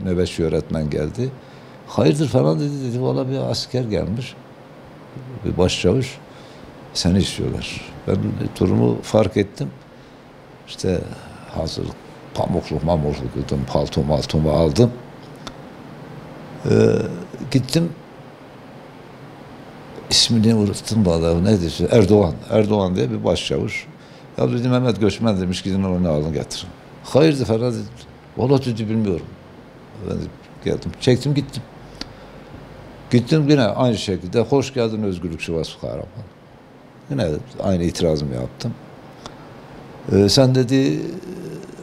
nöbetçi öğretmen geldi. Hayırdır falan dedi. Valla bir asker gelmiş. Bir başçavuş. Seni istiyorlar. Ben durumu fark ettim. İşte hazırlık, pamukluk dedim, paltomu aldım. Gittim. İsmini unuttum valla. Ne dedi? Erdoğan diye bir başçavuş. Ya dedi Mehmet Göçmen demiş, gidin onu alın getirin. Hayırdır falan dedi. Valla dedi bilmiyorum. Ben de geldim. Çektim gittim. Gittim yine aynı şekilde hoş geldin Özgürlükçü Vasfı Kahraman. Yine aynı itirazımı yaptım. Sen dedi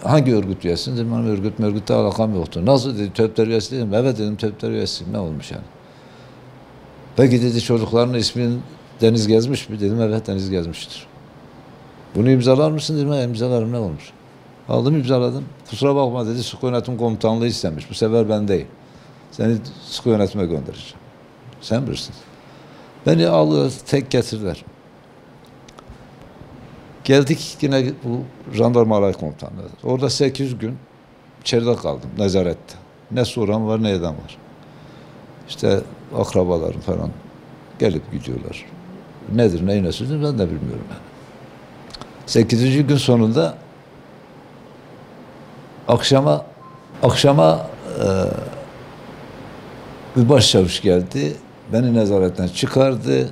hangi örgüt üyesin? Dedim benim örgütle alakam yoktu. Nasıl dedi, TÖP'ler üyesi dedim. Evet dedim, TÖP'ler üyesiyim. Ne olmuş yani? Peki dedi çocukların ismin Deniz Gezmiş mi? Dedim evet, Deniz Gezmiştir. Bunu imzalar mısın dedim. İmzalarım, ne olmuş? Aldım imzaladım. Kusura bakma dedi, sıkı yönetim komutanlığı istemiş. Bu sefer ben değil. Seni sıkı yönetime göndereceğim. Sen bilirsin. Beni aldı, tek getirdiler. Geldik yine bu jandarma alay komutanlığı. Orada 8 gün içeride kaldım, nezarette. Ne soran var ne eden var. İşte akrabalarım falan gelip gidiyorlar. Nedir neyin nesidir ben de bilmiyorum yani. 8. gün sonunda akşama bir başçavuş geldi. Beni nezaretten çıkardı.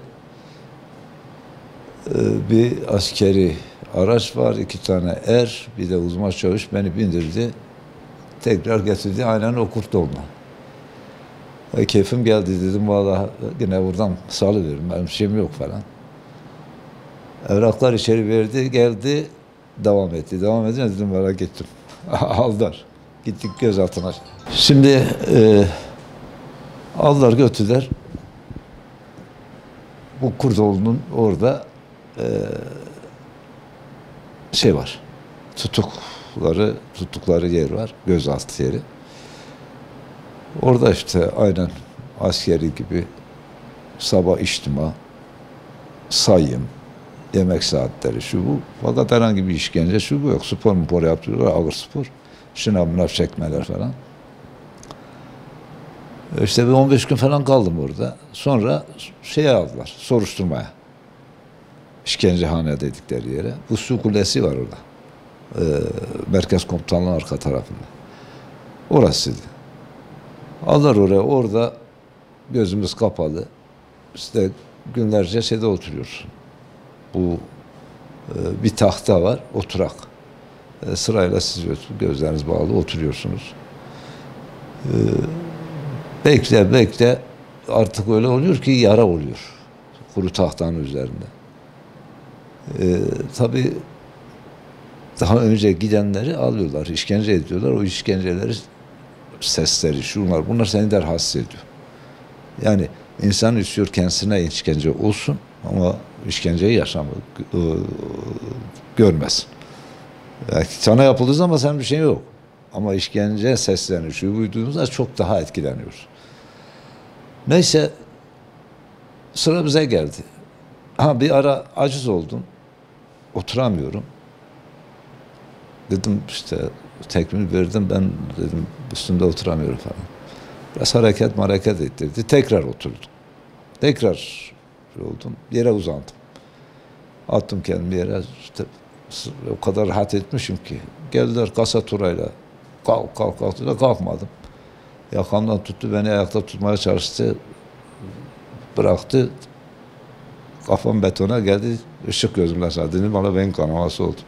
Bir askeri araç var, 2 tane bir de uzman çavuş beni bindirdi. Tekrar getirdi aynen o Kurtoğlu'na. Keyfim geldi dedim, vallahi yine buradan salıveririm, benim şeyim yok falan. Evraklar içeri verdi, geldi, devam etti. Devam edince dedim valla gittim. Aldılar. Gittik gözaltına. Şimdi aldılar götürdüler. Bu Kurtoğlu'nun orada şey var. Tuttukları yer var. Gözaltı yeri. Orada işte aynen askeri gibi sabah içtima, sayım, yemek saatleri, şu bu. Fakat herhangi bir işkence, şu bu yok. Spor yaptırıyorlar, ağır spor. Şınav çekmeler falan. İşte bir 15 gün falan kaldım orada. Sonra şeye aldılar, soruşturmaya. İşkencehane dedikleri yere. Bu su kulesi var orada. Merkez komutanlığın arka tarafında. Orasıydı. Aldılar oraya, orada gözümüz kapalı. İşte günlerce şeyde oturuyorsun. Bu bir tahta var, oturak. Sırayla siz gözleriniz bağlı oturuyorsunuz. Bekle artık öyle oluyor ki yara oluyor. Kuru tahtanın üzerinde. Tabii daha önce gidenleri alıyorlar, işkence ediyorlar. O işkenceleri sesleri, bunlar seni de rahatsız ediyor. Yani insan istiyor kendisine işkence olsun ama işkenceyi görmesin. Yani sana yapıldığı zaman senin bir şey yok. Ama işkence seslerini, duyduğumuzda çok daha etkileniyoruz. Neyse sıra bize geldi. Bir ara aciz oldum. Oturamıyorum. Dedim işte tekmil verdim, ben dedim üstünde oturamıyorum falan. Biraz hareket ettirdi. Tekrar oturdum. Tekrar oldum. Yere uzandım. Attım kendimi yere. İşte, o kadar rahat etmişim ki. Geldiler kasa turayla. Kalk da kalkmadım. Yakamdan tuttu, beni ayakta tutmaya çalıştı. Bıraktı. Kafam betona geldi. Işık gözümden sana. Dedim bana beyin kanaması oldu.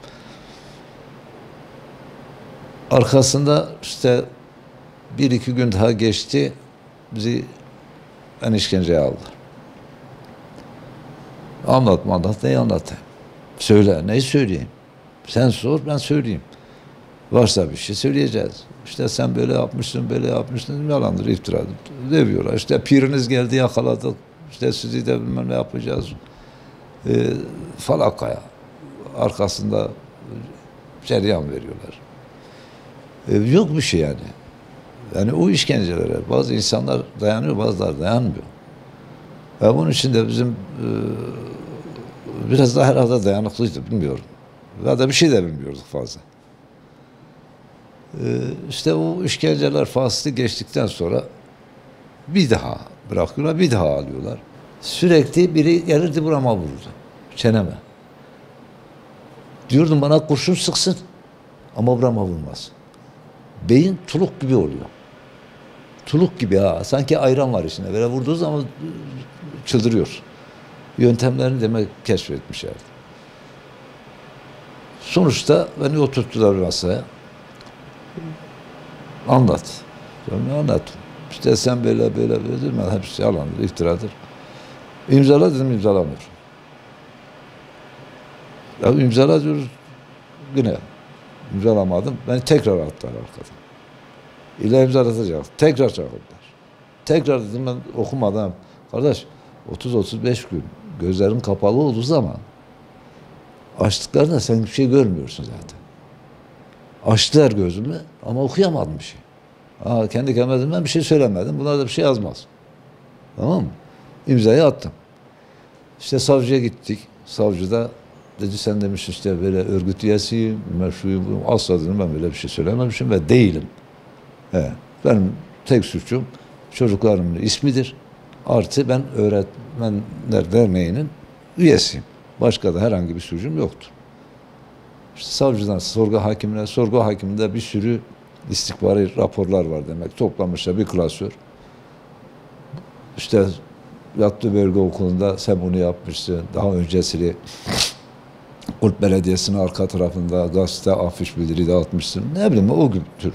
Arkasında işte 1-2 gün daha geçti. Bizi işkenceye aldılar. Anlat, neyi anlatayım? Söyle, neyi söyleyeyim? Sen sor, ben söyleyeyim. Varsa bir şey söyleyeceğiz. İşte sen böyle yapmışsın, yalandır, iftiradır. Demiyorlar. İşte piriniz geldi, yakaladık. İşte sizi de bilmem ne yapacağız. Falakaya. Arkasında cereyan veriyorlar. Yok bir şey yani. Yani o işkencelere bazı insanlar dayanıyor, bazıları dayanmıyor. Ve bunun için de bizim biraz daha herhalde dayanıklıydı, bilmiyorum. Ya da bir şey de bilmiyorduk fazla. İşte o işkenceler faslı geçtikten sonra bir daha bırakıyorlar, bir daha alıyorlar. Sürekli biri gelirdi burama vururdu, çeneme. Diyordum bana kurşun sıksın ama burama vurmaz. Beyin tuluk gibi oluyor. Tuluk gibi ha, sanki ayran var içinde. Böyle vurduğu zaman çıldırıyor. Yöntemlerini demek keşfetmişlerdi. Sonuçta beni oturttular masaya. Anlat. Ben anlattım. İşte sen böyle dedim. Hepsi yalandır, iftiradır. İmzala dedim, imzalamıyorum. Ya imzala diyoruz, yine imzalamadım. Beni tekrar attılar arkadan. İlla imzalatacak. Tekrar çağırdılar. Tekrar dedim ben okumadan. Kardeş 30-35 gün gözlerin kapalı olduğu zaman açtıklarında sen bir şey görmüyorsun zaten. Açtılar gözümü ama okuyamadım bir şey. Kendi kendime ben bir şey söylemedim. Bunlar da bir şey yazmaz. Tamam mı? İmzayı attım. İşte savcıya gittik. Savcı da dedi sen demiş işte böyle örgüt üyesiyim, meşruyum. Asla dedim ben böyle bir şey söylememişim ve değilim. Benim tek suçum çocuklarımın ismidir. Artı ben Öğretmenler Derneği'nin üyesiyim. Başka da herhangi bir suçum yoktur. İşte savcıdan sorgu hakiminde bir sürü istihbari raporlar var demek. Toplamışlar bir klasör. İşte yattığı bölge okulunda sen bunu yapmışsın. Daha öncesini Kurt Belediyesi'nin arka tarafında gazete afiş bildiri dağıtmışsın. Ne bileyim o gibi tür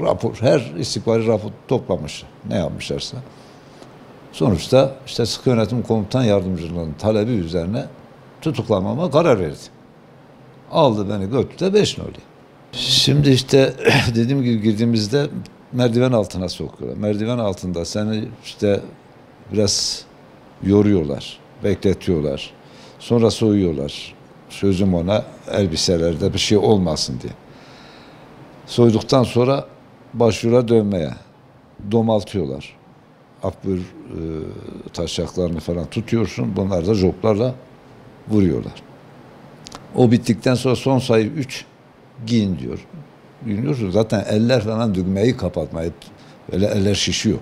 rapor, her istihbari rapor toplamışlar. Ne yapmışlarsa. Sonuçta işte Sıkı Yönetim Komutan Yardımcılığının talebi üzerine tutuklamama karar verdi. Aldı beni götürdü de 5 nolu. Şimdi işte dediğim gibi girdiğimizde merdiven altına sokuyorlar. Merdiven altında seni işte biraz yoruyorlar, bekletiyorlar. Sonra soyuyorlar. Sözüm ona elbiselerde bir şey olmasın diye. Soyduktan sonra başvura dönmeye domaltıyorlar. Akbür taşaklarını falan tutuyorsun. Bunlar da joplarla vuruyorlar. O bittikten sonra son sayı 3 giyin diyor. Giyiniyorsun. Zaten eller falan düğmeyi kapatmayıp böyle eller şişiyor.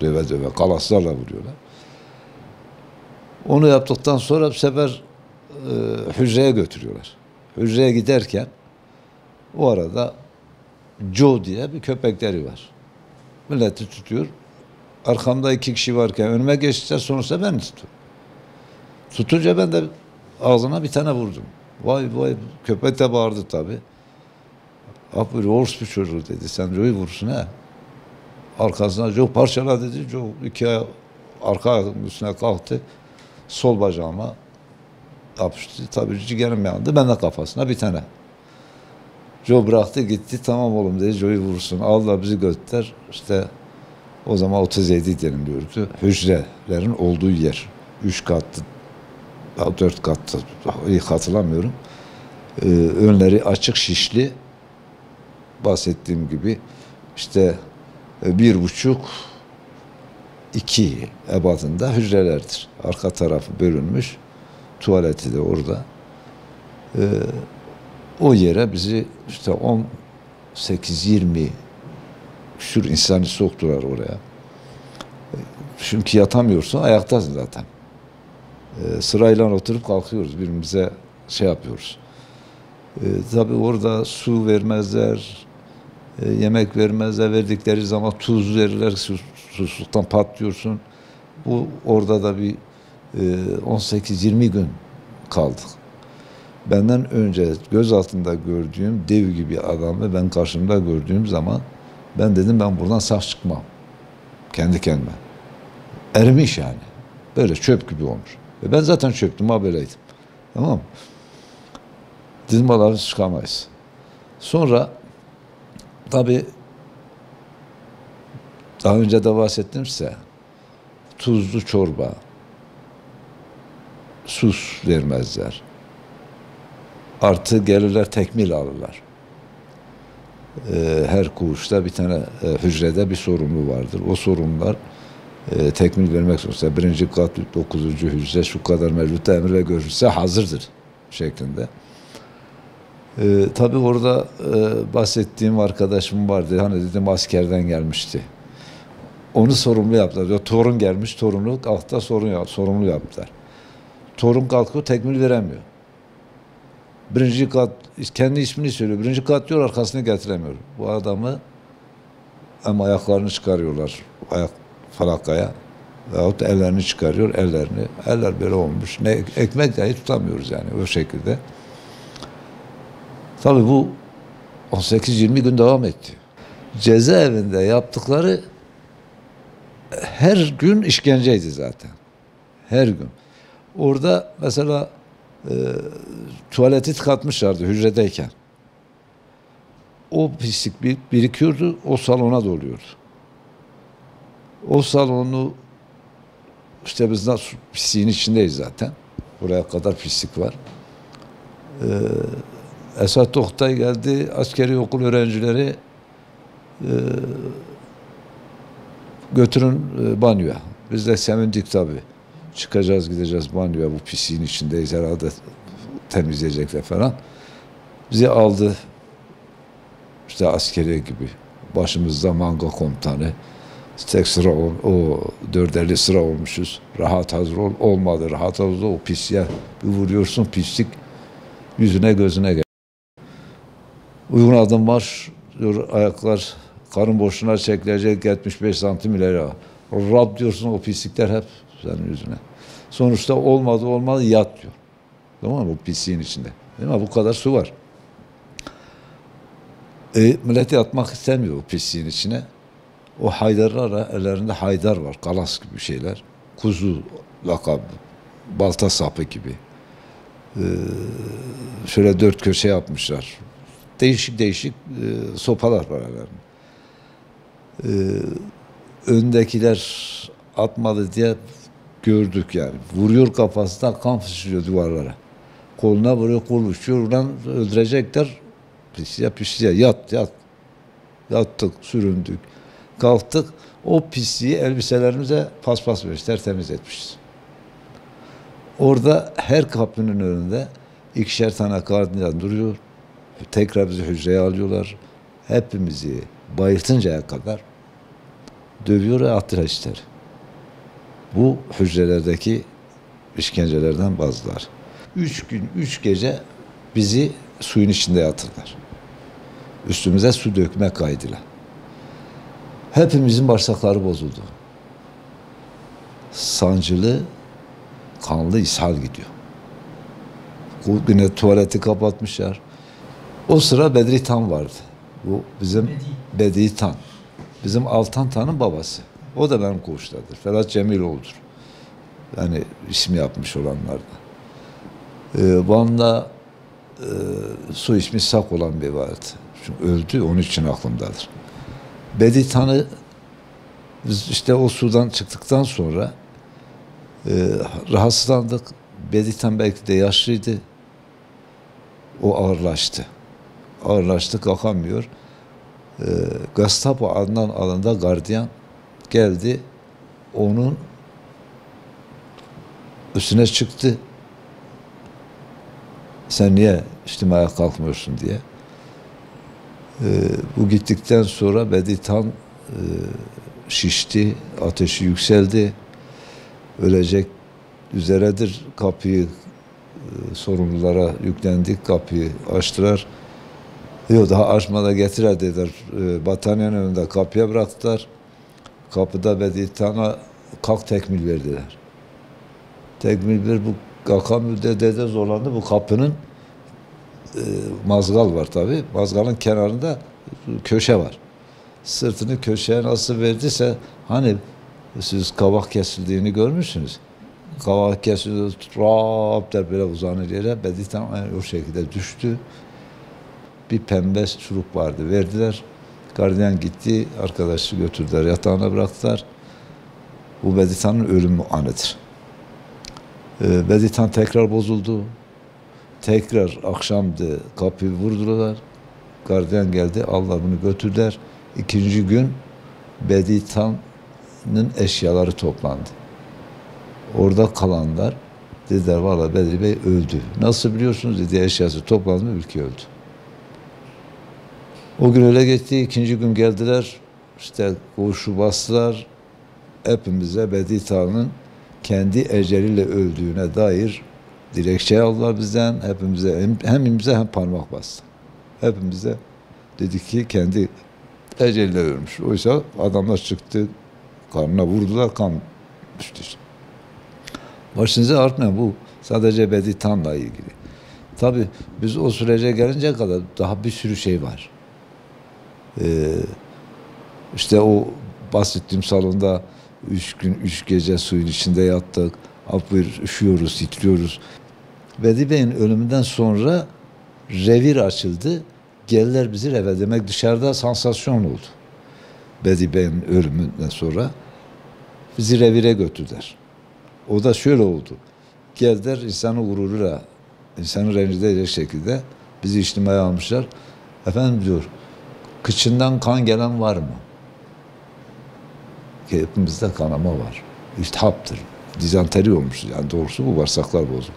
Döve kalaslarla vuruyorlar. Onu yaptıktan sonra bir sefer hücreye götürüyorlar. Hücreye giderken o arada Joe diye bir köpekleri var. Milleti tutuyor. Arkamda 2 kişi varken önüme geçtiler, sonrasında ben tuttum. Tutunca ben de ağzına bir tane vurdum. Vay köpek de bağırdı tabii. Abi orospu çocuğu dedi. Sen Joe'yu vursun ha. Arkasına Joe parçala dedi. Joe 2 arka ayağının üstüne kalktı. Sol bacağıma yapıştı. Tabii ciğerim yandı. Ben de kafasına bir tane. Joe bıraktı gitti. Tamam oğlum dedi. Joe'yu vursun. Aldılar bizi götürdüler. İşte o zaman 37 deniliyordu. Hücrelerin olduğu yer. 3 katlı, 4 katlı, iyi hatırlamıyorum. Önleri açık şişli. Bahsettiğim gibi işte 1,5-2 ebatında hücrelerdir. Arka tarafı bölünmüş. Tuvaleti de orada. O yere bizi işte 18-20 küsur insanı soktular oraya. Çünkü yatamıyorsun, ayaktasın zaten. Sırayla oturup kalkıyoruz, birbirimize şey yapıyoruz. Tabii orada su vermezler, yemek vermezler, verdikleri zaman tuz verirler, susuzluktan patlıyorsun. Orada da bir 18-20 gün kaldık. Benden önce göz altında gördüğüm dev gibi adamı ben karşımda gördüğüm zaman ben dedim ben buradan sağ çıkmam. Kendi kendime. Erimiş yani. Böyle çöp gibi olmuş. Ve ben zaten çöptüm, böyleydim. Tamam mı? Dizmaları çıkamayız. Sonra tabii daha önce de bahsettimse tuzlu çorba, sus vermezler. Artı gelirler tekmil alırlar. Her koğuşta bir tane hücrede bir sorumlu vardır. O sorumlular tekmil vermek zorunda. 1. kat 9. hücre şu kadar mevcutta emir ve görüşse hazırdır şeklinde. Tabii orada bahsettiğim arkadaşım vardı. Hani dedim askerden gelmişti. Onu sorumlu yaptılar. Ya, torun gelmiş, torunu kalkta sorumlu yaptılar. Torun kalkıyor, tekmil veremiyor. Birinci kat, kendi ismini söylüyor. Birinci kat diyor, arkasını getiremiyor. Bu adamı hem ayaklarını çıkarıyorlar, ayak falakaya. Veyahut da ellerini çıkarıyor, eller böyle olmuş. Ne ekmek dahi tutamıyoruz yani o şekilde. Tabii bu 18-20 gün devam etti. Cezaevinde yaptıkları her gün işkenceydi zaten. Her gün. Orada mesela tuvaleti tıkatmışlardı hücredeyken. O pislik birikiyordu, o salona doluyordu. O salonu işte biz nasıl pisliğin içindeyiz zaten. Buraya kadar pislik var. Esat Oktay geldi, askeri okul öğrencileri götürün banyoya. Biz de sevindik tabii. Çıkacağız, gideceğiz banyoya, bu pisliğin içindeyiz herhalde, temizleyecekler falan. Bizi aldı, işte askeriye gibi. Başımızda manga komutanı. Tek sıra o 450 sıra olmuşuz. Rahat hazır olmadı. Rahat hazır o pisliğe bir vuruyorsun, pislik yüzüne gözüne gel. Uygun adım var diyor, ayaklar karın boşluğuna çekilecek 75 santim ileri. Rab diyorsun, o pislikler hep senin yüzüne. Sonuçta olmadı yat diyor. Tamam mı? Bu pisliğin içinde. Değil mi? Bu kadar su var. Millet yatmak istemiyor o pisliğin içine. O haydarlara, ellerinde haydar var. Kalas gibi şeyler. Kuzu lakabı. Balta sapı gibi. Şöyle dört köşe yapmışlar. Değişik sopalar var ellerinde. Öndekiler atmadı diye gördük yani. Vuruyor kafasına, kan fışkırıyor duvarlara. Koluna vuruyor, kol uçuyor. Oradan öldürecekler. Pisliğe yat. Yattık, süründük. Kalktık. O pisliği elbiselerimize paspas vermiş, tertemiz etmişiz. Orada her kapının önünde ikişer tane gardiyan duruyor. Tekrar bizi hücreye alıyorlar. Hepimizi bayıltıncaya kadar dövüyor ve attılar işleri. Bu hücrelerdeki işkencelerden bazıları. 3 gün, 3 gece bizi suyun içinde yatırdılar. Üstümüze su dökme kaydıyla. Hepimizin bağırsakları bozuldu. Sancılı, kanlı ishal gidiyor. Yine tuvaleti kapatmışlar. O sıra Bedri Tan vardı. Bu bizim Bedri Tan. Bizim Altan Tan'ın babası. O da benim koğuştadır. Ferhat Cemiloğlu'dur. Yani ismi yapmış olanlardan. Van'da soy ismi Sak olan bir vardı. Çünkü öldü, onun için aklımdadır. Bedri Tan'ı biz işte o sudan çıktıktan sonra rahatsızlandık. Bedri Tan belki de yaşlıydı. O ağırlaştı. Kalkamıyor. Gestapo adından alında gardiyan geldi. Onun üstüne çıktı. Sen niye içtimaya kalkmıyorsun diye. Bu gittikten sonra Bedri Tan şişti, ateşi yükseldi. Ölecek üzeredir. Kapıyı sorumlulara yüklendik. Kapıyı açtılar. Yok, daha açmada getirer dediler. Battaniyenin önünde kapıya bıraktılar. Kapıda Bedri Tan'a kalk tekmil verdiler. Tekmil ver, bu kalkamıyor dede zorlandı. Bu kapının mazgal var tabi. Mazgalın kenarında köşe var. Sırtını köşeye nasıl verdiyse, hani siz kavak kesildiğini görmüşsünüz. Kavak kesildi, rap der böyle uzanır yere. Bedri Tan o şekilde düştü. Bir pembe çuruk vardı, verdiler. Gardiyan gitti, arkadaşı götürdüler, yatağına bıraktılar. Bu Bedri Tan'ın ölüm anıdır. Bedri Tan tekrar bozuldu. Tekrar akşamdı, kapıyı vurdular. Gardiyan geldi, Allah bunu götürdüler. İkinci gün Bedri Tan'ın eşyaları toplandı. Orada kalanlar dediler, vallahi Bedri Bey öldü. Nasıl biliyorsunuz dedi, eşyası toplandı, ülke öldü. O gün öyle geçti. İkinci gün geldiler. İşte koğuşu bastılar. Hepimize Bedi Tan'ın kendi eceliyle öldüğüne dair dilekçe aldılar bizden. Hepimize hem parmak bastı. Hepimize dedik ki kendi eceliyle ölmüş. Oysa adamlar çıktı, karnına vurdular, kan düştü. Başınıza artmayın, bu sadece Bedi Tan'la ilgili. Tabii biz o sürece gelince kadar daha bir sürü şey var. İşte o bahsettiğim salonda 3 gün 3 gece suyun içinde yattık. Üşüyoruz, titriyoruz. Bedi Bey'in ölümünden sonra revir açıldı. Geldiler bizi reve demek, dışarıda sansasyon oldu. Bedi Bey'in ölümünden sonra bizi revire götürdüler. O da şöyle oldu. Geldiler insanın gururuyla, insanı rencide edecek şekilde bizi içtimaya almışlar. Efendim diyor, kıçından kan gelen var mı? Ki hepimizde kanama var. İltihaptır. Dizanteri olmuş. Yani doğrusu bu, bağırsaklar bozulmuş.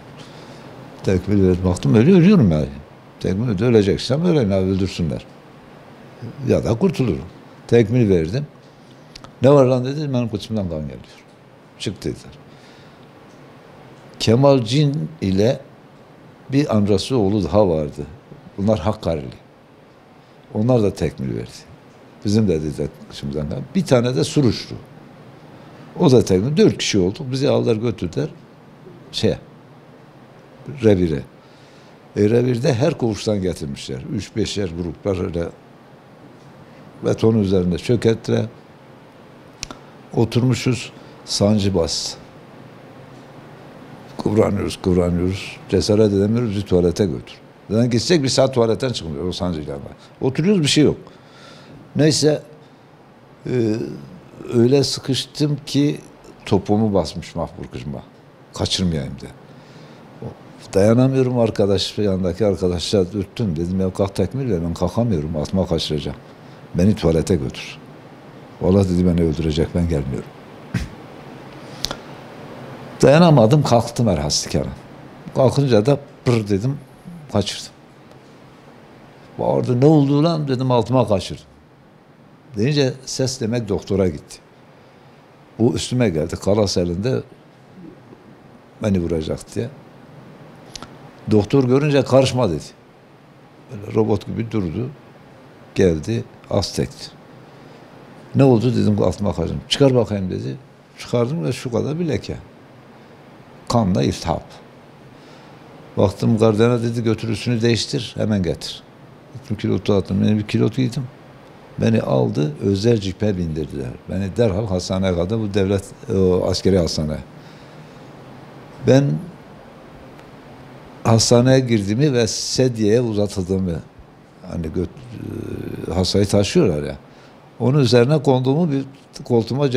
Tekmil verdim. Baktım ölüyorum yani. Tekmil öleceksem öyle, öldürsünler. Ya da kurtulurum. Tekmil verdim. Ne var lan dedi, benim kıçımdan kan geliyor. Çık dediler. Kemal Cin ile bir amcası oğlu daha vardı. Bunlar Hakkari'li. Onlar da tekmil verdi. Bizim de dediler kıçımızdan kan. Bir tane de Suruçlu. O da tekmil. 4 kişi olduk. Bizi aldılar götürdüler revire. Revirde her koğuştan getirmişler. 3-5'er gruplar öyle betonun üzerinde çökettiler. Oturmuşuz, sancı bastı. Kıvranıyoruz. Cesaret edemiyoruz, bir tuvalete götür. Zaten gitsek bir saat tuvaletten çıkmıyor o sancıyla. Oturuyoruz, bir şey yok. Neyse, öyle sıkıştım ki topuğumu basmış mahpur kızıma. Kaçırmayayım diye. Dayanamıyorum, yanındaki arkadaşlar dürttüm. Dedim ya kalk tekmil ver, ben kalkamıyorum, altıma kaçıracağım. Beni tuvalete götür. Vallahi dedi beni öldürecek, ben gelmiyorum. Dayanamadım, kalktım hastikârım. Kalkınca da pır dedim, kaçırdım. Bağırdı, ne oldu lan dedim, altıma kaçırdım. Deyince ses demek doktora gitti. Bu üstüme geldi, kalas elinde beni vuracak diye. Doktor görünce karışma dedi. Böyle robot gibi durdu. Geldi, Aztek'ti. Ne oldu dedim, altıma kaçırdım. Çıkar bakayım dedi. Çıkardım ve şu kadar bir leke. Kanla iltihap. Baktım gardiyana, dedi götür üstünü değiştir, hemen getir. Gittim kilotu attım. Ben bir kilot giydim. Beni aldı, özel cipe bindirdiler. Beni derhal hastaneye kadar, bu devlet askeri hastane. Ben hastaneye girdiğimi ve sedyeye uzatıldığımı, hani hastayı taşıyorlar ya, onun üzerine konduğumu, bir koltuğuma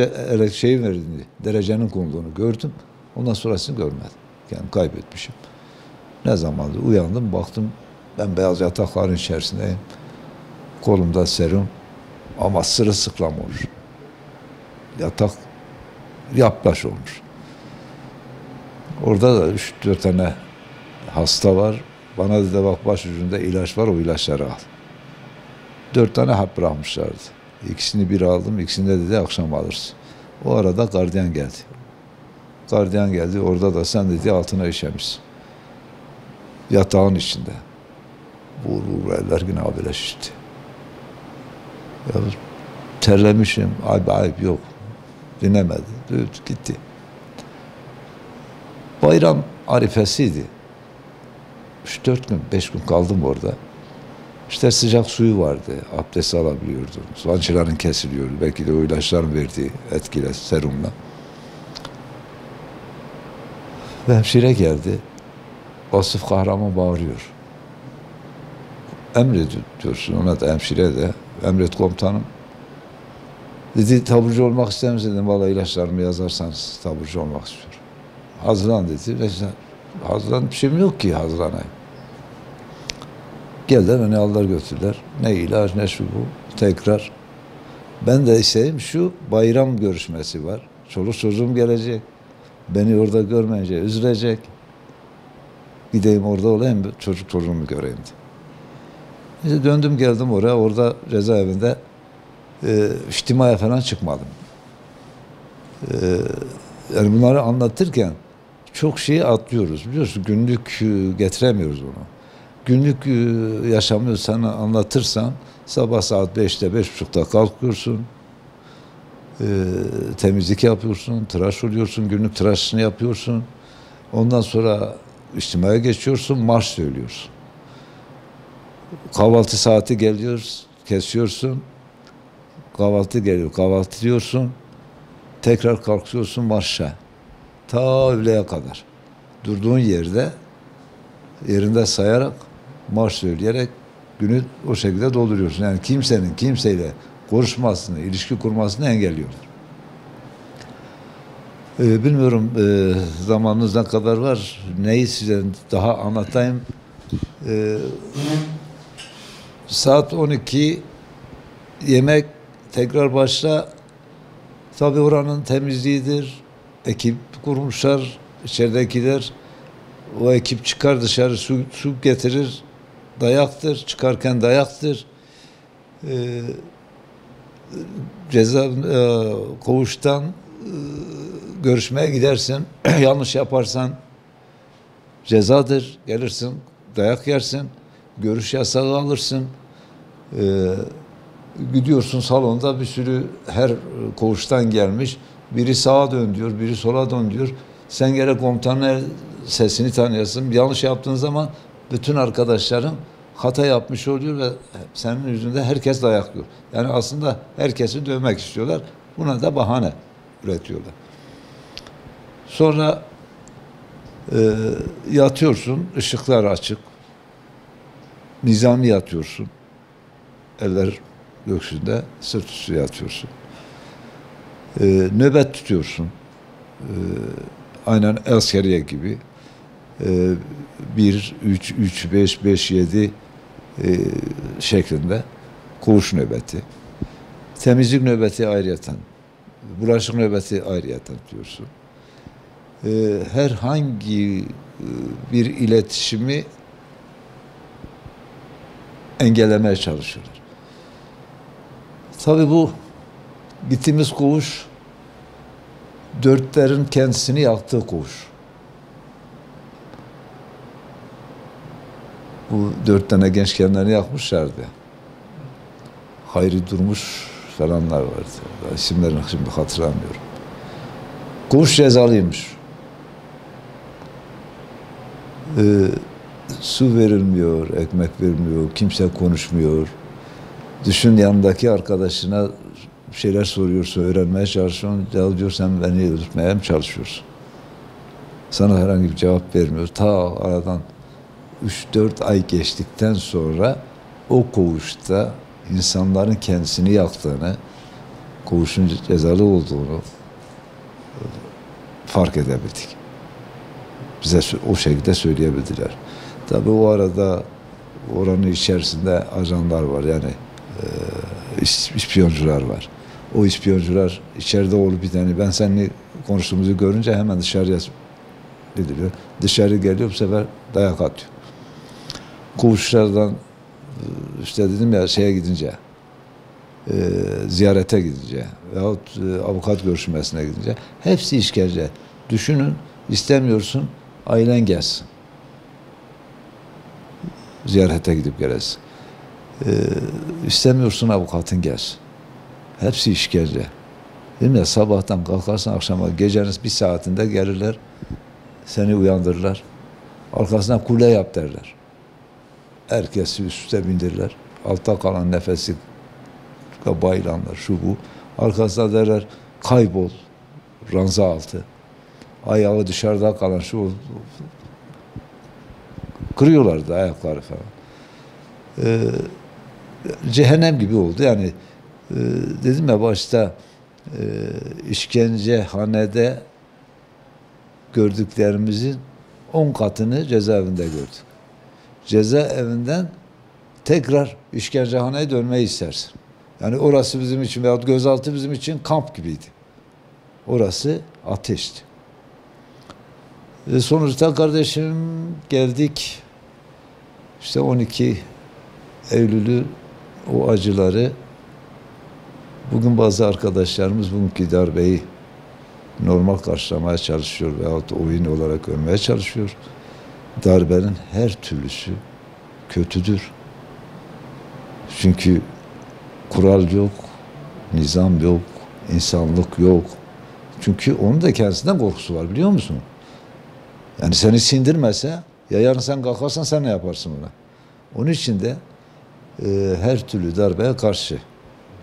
şey verdiğini, derecenin konduğunu gördüm. Ondan sonrasını görmedim. Yani kaybetmişim. Ne zamandır uyandım, baktım ben beyaz yatakların içerisindeyim. Kolumda serum ama sırılsıklam olmuş. Yatak yapraş olmuş. Orada da 3-4 tane hasta var. Bana dedi bak başucunda ilaç var, o ilaçları al. 4 tane hap bırakmışlardı. İkisini bir aldım, ikisini de dedi akşam alırsın. O arada gardiyan geldi. Gardiyan geldi, orada da sen dedi altına işemişsin. Yatağın içinde. Vur eller yine böyle şişti. Ya terlemişim, ayıp yok. Dinlemedi, gitti. Bayram arifesiydi. 3-4 gün, 5 gün kaldım orada. İşte sıcak suyu vardı, abdest alabiliyordum. Sancıların kesiliyordu, belki de o ilaçların verdiği etkile, serumla. Ve hemşire geldi. Vasıf Kahraman bağırıyor. Emrediyorsun, ona da hemşire de. Emret komutanım. Dedi taburcu olmak ister misin? Dedim vallahi ilaçlarımı yazarsanız taburcu olmak istiyorum. Hazırlan dedi. Hazırlan bir şeyim yok ki hazırlanayım. Geldiler beni aldılar götürdüler. Ne ilaç ne şu bu. Tekrar. Ben de istediğim şu, bayram görüşmesi var. Çoluk çocuğum gelecek. Beni orada görmeyince üzülecek. Gideyim orada olayım, çocuk çocuğumu göreyim. İşte döndüm geldim oraya. Orada cezaevinde içtimaya falan çıkmadım. Yani bunları anlatırken çok şeyi atlıyoruz. Biliyorsun günlük getiremiyoruz onu. Günlük yaşamını sana anlatırsan sabah saat 5'te 5.30'da kalkıyorsun. Temizlik yapıyorsun, tıraş oluyorsun, günlük tıraşını yapıyorsun. Ondan sonra içtimaya geçiyorsun, marş söylüyorsun. Kahvaltı saati geliyor, kesiyorsun. Kahvaltı geliyor, kahvaltı diyorsun. Tekrar kalkıyorsun marşa. Ta öğleye kadar. Durduğun yerinde sayarak, marş söyleyerek günü o şekilde dolduruyorsun. Yani kimsenin kimseyle konuşmasını, ilişki kurmasını engelliyorlar. Bilmiyorum zamanınız ne kadar var. Neyi size daha anlatayım. Saat 12 yemek tekrar başla. Tabii oranın temizliğidir. Ekip kurmuşlar. İçeridekiler. O ekip çıkar dışarı su getirir. Dayaktır. Çıkarken dayaktır. Ceza koğuştan görüşmeye gidersin. Yanlış yaparsan cezadır. Gelirsin. Dayak yersin. Görüş yasağı alırsın. Gidiyorsun salonda bir sürü her koğuştan gelmiş. Biri sağa dön diyor, biri sola dön diyor. Sen gerek komutanın sesini tanıyasın. Yanlış yaptığın zaman bütün arkadaşların hata yapmış oluyor ve senin yüzünde herkes dayaklıyor. Yani aslında herkesi dövmek istiyorlar. Buna da bahane üretiyorlar. Sonra yatıyorsun, ışıklar açık. Nizami yatıyorsun. Eller göğsünde, sırt üstü yatıyorsun. Nöbet tutuyorsun. Aynen askeriye gibi. 1, 3, 3, 5, 5, 7 şeklinde koğuş nöbeti. Temizlik nöbeti ayrıyeten. Bulaşık nöbeti ayrıyeten tutuyorsun. Herhangi bir iletişimi engellemeye çalışıyorlar. Tabii bu gittiğimiz koğuş Dörtlerin kendisini yaktığı koğuş. Bu 4 tane genç kendilerini yakmışlardı. Hayri Durmuş falanlar vardı. İsimlerini şimdi hatırlamıyorum. Koğuş cezalıymış. Su verilmiyor, ekmek verilmiyor, kimse konuşmuyor. Düşün yanındaki arkadaşına bir şeyler soruyorsun, öğrenmeye çalışıyorsun. Ya diyor sen beni öldürtmeye mi çalışıyorsun? Sana herhangi bir cevap vermiyor. Ta aradan 3-4 ay geçtikten sonra o koğuşta insanların kendisini yaktığını, koğuşun cezalı olduğunu fark edebildik. Bize o şekilde söyleyebildiler. Tabii o arada oranın içerisinde ajanlar var, yani ispiyoncular var. O ispiyoncular içeride olup biteni, ben seninle konuştuğumuzu görünce hemen dışarıya gidiliyor. Dışarı geliyor, bu sefer dayak atıyor. Koğuşlardan işte dedim ya şeye gidince, ziyarete gidince veyahut avukat görüşmesine gidince hepsi işkence. Düşünün, istemiyorsun ailen gelsin. Ziyarete gidip gelesin. İstemiyorsun avukatın gelsin. Hepsi işkence. Değil mi? Sabahtan kalkarsın akşama, gecenin bir saatinde gelirler, seni uyandırırlar. Arkasından kule yap derler. Herkesi üste bindirirler. Altta kalan nefesi bayılanlar, şu bu. Arkasında derler kaybol, ranza altı. Ayağı dışarıda kalan şu, kırıyorlardı ayakları falan. Cehennem gibi oldu. Yani dedim ya başta, işkencehanede gördüklerimizin 10 katını cezaevinde gördük. Cezaevinden tekrar işkencehaneye dönmeyi istersin. Yani orası bizim için veyahut gözaltı bizim için kamp gibiydi. Orası ateşti. Sonuçta kardeşim geldik, işte 12 Eylül'ü, o acıları bugün bazı arkadaşlarımız bugünkü darbeyi normal karşılamaya çalışıyor veyahut oyun olarak görmeye çalışıyor. Darbenin her türlüsü kötüdür. Çünkü kural yok, nizam yok, insanlık yok. Çünkü onun da kendisinden korkusu var, biliyor musun? Yani seni sindirmese, ya yarın sen kalkarsan sen ne yaparsın ona? Onun için de her türlü darbeye karşı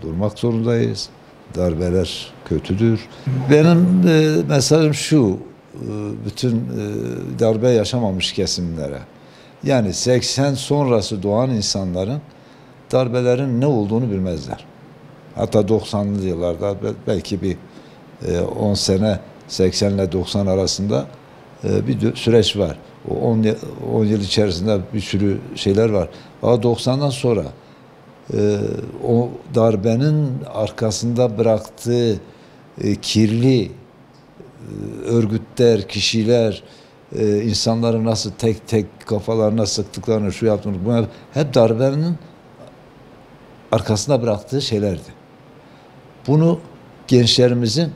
durmak zorundayız. Darbeler kötüdür. Benim mesajım şu, bütün darbe yaşamamış kesimlere. Yani 80 sonrası doğan insanların darbelerin ne olduğunu bilmezler. Hatta 90'lı yıllarda belki bir 10 sene 80 ile 90 arasında bir süreç var. O 10 yıl içerisinde bir sürü şeyler var. Ama 90'dan sonra o darbenin arkasında bıraktığı kirli örgütler, kişiler, insanları nasıl tek tek kafalarına sıktıklarını, şu yaptığını, bunlar hep darbenin arkasında bıraktığı şeylerdi. Bunu gençlerimizin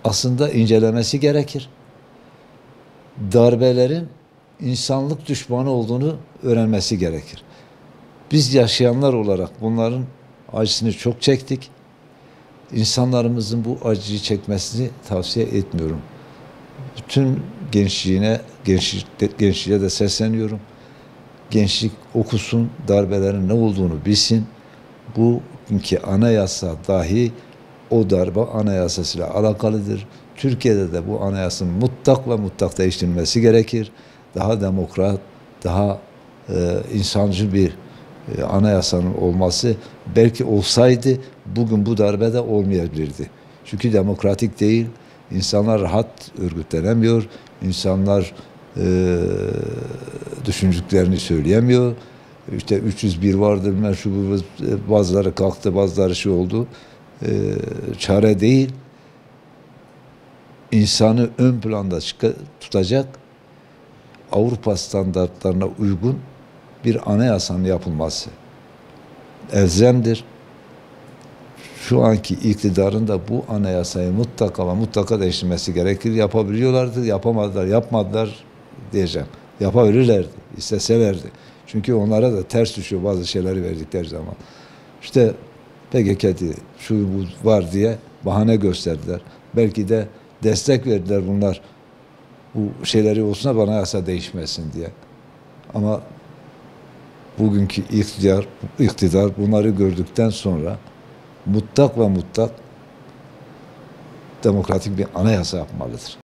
aslında incelemesi gerekir. Darbelerin insanlık düşmanı olduğunu öğrenmesi gerekir. Biz yaşayanlar olarak bunların acısını çok çektik. İnsanlarımızın bu acıyı çekmesini tavsiye etmiyorum. Bütün gençliğe de sesleniyorum. Gençlik okusun, darbelerin ne olduğunu bilsin. Bugünkü anayasa dahi o darbe anayasasıyla alakalıdır. Türkiye'de de bu anayasanın mutlak değiştirilmesi gerekir. Daha demokrat, daha insancıl bir anayasanın olması belki olsaydı bugün bu darbe de olmayabilirdi. Çünkü demokratik değil, insanlar rahat örgütlenemiyor, insanlar düşündüklerini söyleyemiyor. İşte 301 vardır, meşhur, bazıları kalktı, bazıları şey oldu. Çare değil, insanı ön planda tutacak, Avrupa standartlarına uygun bir anayasanın yapılması elzemdir. Şu anki iktidarın da bu anayasayı mutlaka değiştirmesi gerekir. Yapabiliyorlardı, yapamadılar, yapmadılar diyeceğim. Yapabilirlerdi, isteselerdi. Çünkü onlara da ters düşüyor bazı şeyleri verdikleri zaman. İşte PKK'di, şu bu var diye bahane gösterdiler. Belki de destek verdiler bunlar. Bu şeyleri olsun da anayasa değişmesin diye. Ama bugünkü iktidar bunları gördükten sonra mutlak demokratik bir anayasa yapmalıdır.